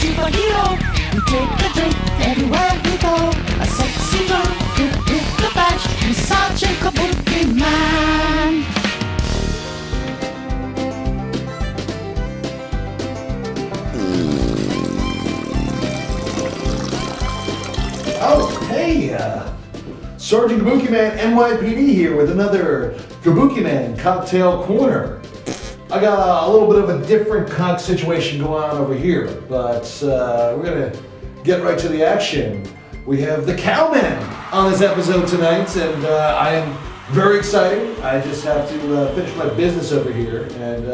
superhero. We take a drink everywhere we go. A sexy girl with the badge. He's Sergeant Kabukiman. Oh, hey, Sergeant Kabukiman NYPD here with another Kabukiman cocktail corner. I got a little bit of a different cock situation going on over here, but we're gonna get right to the action. We have the COWMEN on this episode tonight, and I am very excited. I just have to finish my business over here and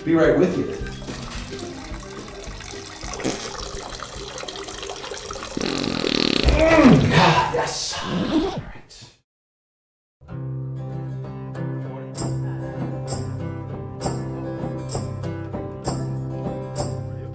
be right with you. Yes. All right.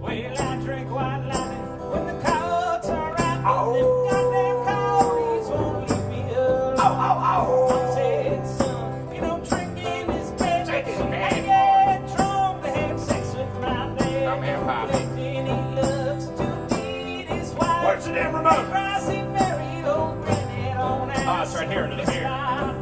Well, I drink white lightning when the coats are out. Them goddamn coyotes won't leave me alone. Mom said, son, you know drinking is bad. I get drunk to have sex with my dad. Then he loves to beat his wife. Where's the damn remote? It's right here under the mirror.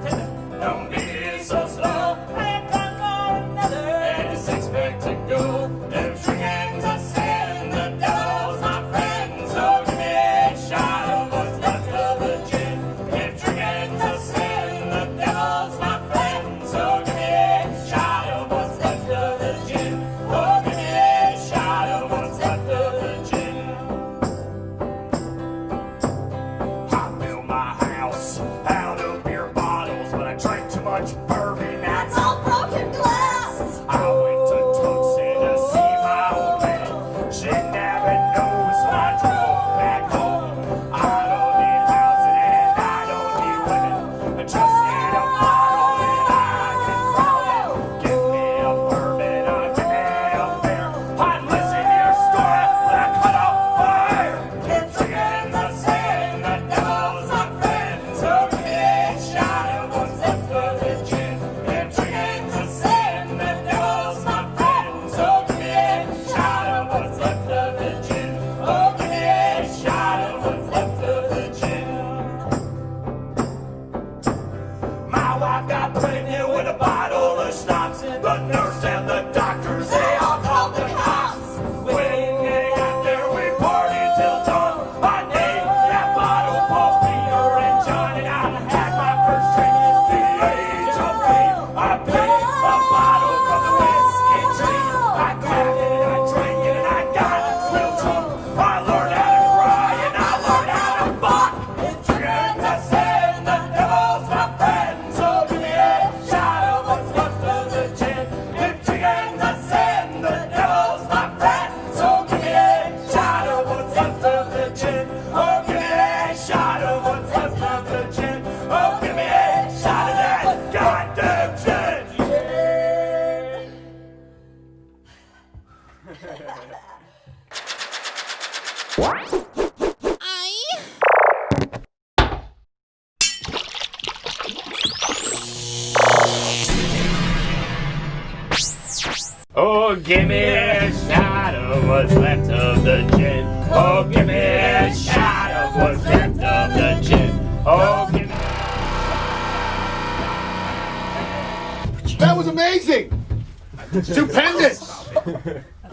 Don't be so slow. I ain't got for another. And it's expect to go. Them chickens are selling the devils, my friends. So give me a shot of what's left of the gin. Them chickens are selling the devils, my friends. So give me a shot of what's left of the gin. Oh, give me a shot of what's left of the gin. I built my house out of beer bottles, but I drank too much bourbon. That's all broken glass. I went to Tucson to see my old man. She never knows when I drove back home. I don't need housing and I don't need women. I just need a bottle and I can crawl it. Give me a bourbon, give me a beer. I'd listen to your story when I cut off my hair. If chickens are saying the devil's my friend, so give me a shot of what's left of the gin. If chickens are saying the devil's my friend, so give me a shot of what's left of the gin. Oh, give me a shot of what's left of the gin. My wife got pregnant with a bottle of schnapps. The nurse and the doctors, they all called the cops. When they got there, we partied till dawn. I named that bottle Paul, Peter, and John, and I had my first drink at the age of 8. I picked a bottle from the whiskey tree. I grabbed it and I drank it and I got real drunk. I learned how to cry and I learned how to fuck. If chickens are saying the devil's my friend, so give me a shot of what's left of the gin. If chickens are saying the devil's my friend, so give me a shot of what's left of the gin. Oh, give me a shot of what's left of the gin. Oh, give me a shot of that goddamn gin. Oh, give me a shot of what's left of the gin. Oh, give me a shot of what's left of the gin. Oh, give me. That was amazing! Stupendous!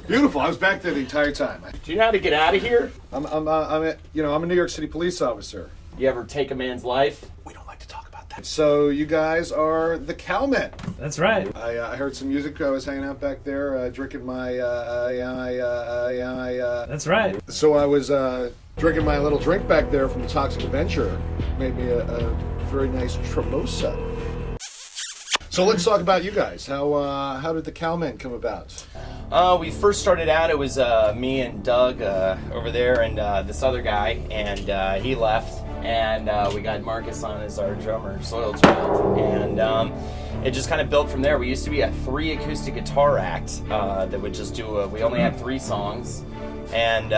Beautiful. I was back there the entire time. Do you know how to get out of here? I'm a New York City police officer. You ever take a man's life? We don't like to talk about that. So you guys are the COWMEN. That's right. I heard some music. I was hanging out back there, drinking my That's right. So I was drinking my little drink back there from the Toxic Adventure. Made me a very nice Tremosa. So let's talk about you guys. How did the COWMEN come about? We first started out, it was me and Doug over there and this other guy, and he left, and we got Marcus on as our drummer, Soil Child, and it just kind of built from there. We used to be a 3 acoustic guitar act that would just do we only had 3 songs, and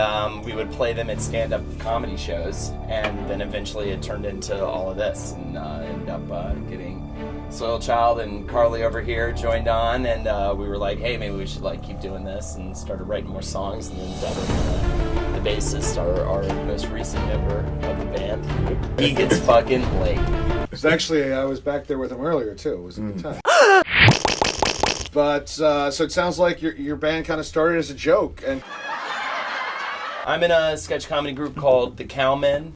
we would play them at stand-up comedy shows, and then eventually it turned into all of this, and ended up getting Soil Child and Carly over here joined on, and we were like, hey, maybe we should like keep doing this, and started writing more songs, and then bassist, our most recent member of the band. He gets fucking late. It's actually, I was back there with him earlier too. It was a good time. But so it sounds like your band kind of started as a joke, and I'm in a sketch comedy group called the COWMEN.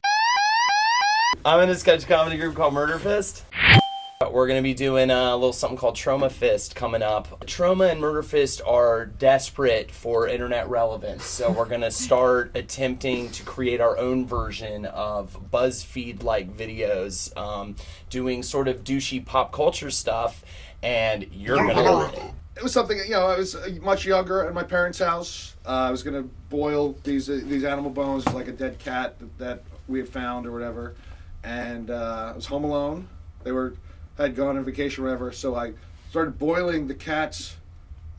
I'm in a sketch comedy group called Murder Fist. We're going to be doing a little something called Troma Fist coming up. Troma and Murder Fist are desperate for internet relevance, so we're going to start attempting to create our own version of BuzzFeed-like videos, doing sort of douchey pop culture stuff, and you're going to love it. it was something, you know, I was much younger at my parents' house. I was going to boil these animal bones, like a dead cat that we had found or whatever, and I was home alone. They had gone on vacation or whatever, so I started boiling the cat's,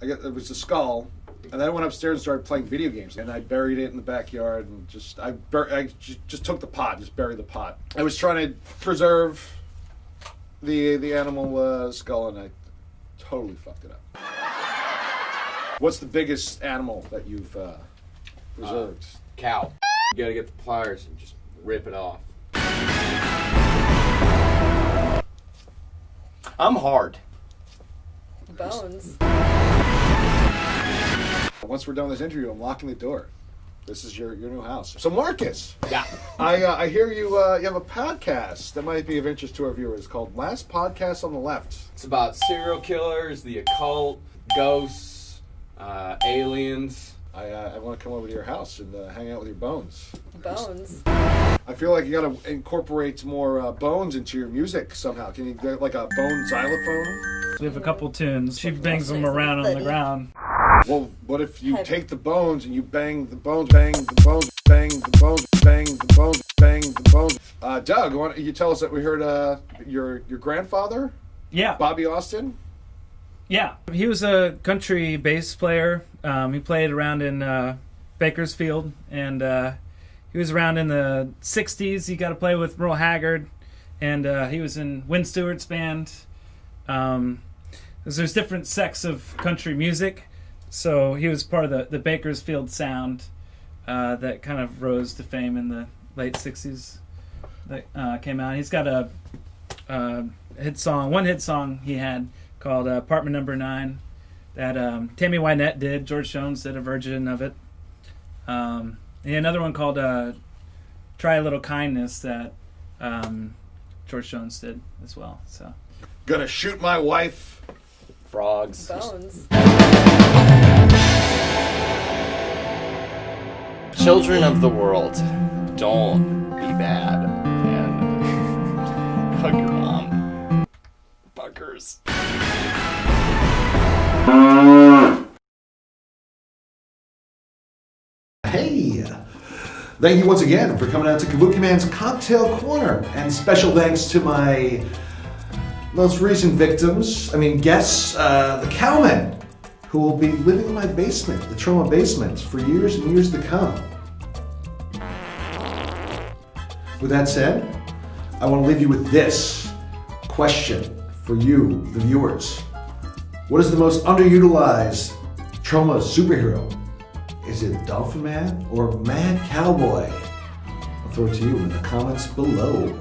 it was the skull, and then I went upstairs and started playing video games, and I buried it in the backyard, and I just took the pot and just buried the pot. I was trying to preserve the animal skull, and I totally fucked it up. What's the biggest animal that you've preserved? Cow. You gotta get the pliers and just rip it off. I'm hard. Bones. Once we're done with this interview, I'm locking the door. This is your new house. So Marcus, Yeah. I hear you have a podcast that might be of interest to our viewers called Last Podcast on the Left. It's about serial killers, the occult, ghosts, aliens. I want to come over to your house and hang out with your bones. Bones. I feel like you got to incorporate more bones into your music somehow. Can you get like a bone xylophone? We have a couple tunes. She bangs them around on the ground. Well, what if you take the bones and you bang the bones, bang the bones, bang the bones, bang the bones, bang the bones? Doug, why don't you tell us that we heard your grandfather, Yeah. Bobby Austin? Yeah. He was a country bass player. He played around in Bakersfield, and he was around in the 60s. He got to play with Merle Haggard, and he was in Win Stewart's band. 'Cause there's different sects of country music, so he was part of the Bakersfield sound that kind of rose to fame in the late 60s that came out. He's got a one hit song he had called Apartment Number 9 that Tammy Wynette did. George Jones did a version of it. And another one called Try a Little Kindness that George Jones did as well. So, Gonna shoot my wife. Frogs. Bones. Children of the world, don't be bad and hug your mom. Fuckers. Hey! Thank you once again for coming out to Kabukiman's Cocktail Corner, and special thanks to my most recent guests, the COWMEN, who will be living in my basement, the Troma basement, for years and years to come. With that said, I want to leave you with this question for you, the viewers. What is the most underutilized Troma superhero? Is it Dolphin Man or Mad Cowboy? I'll throw it to you in the comments below.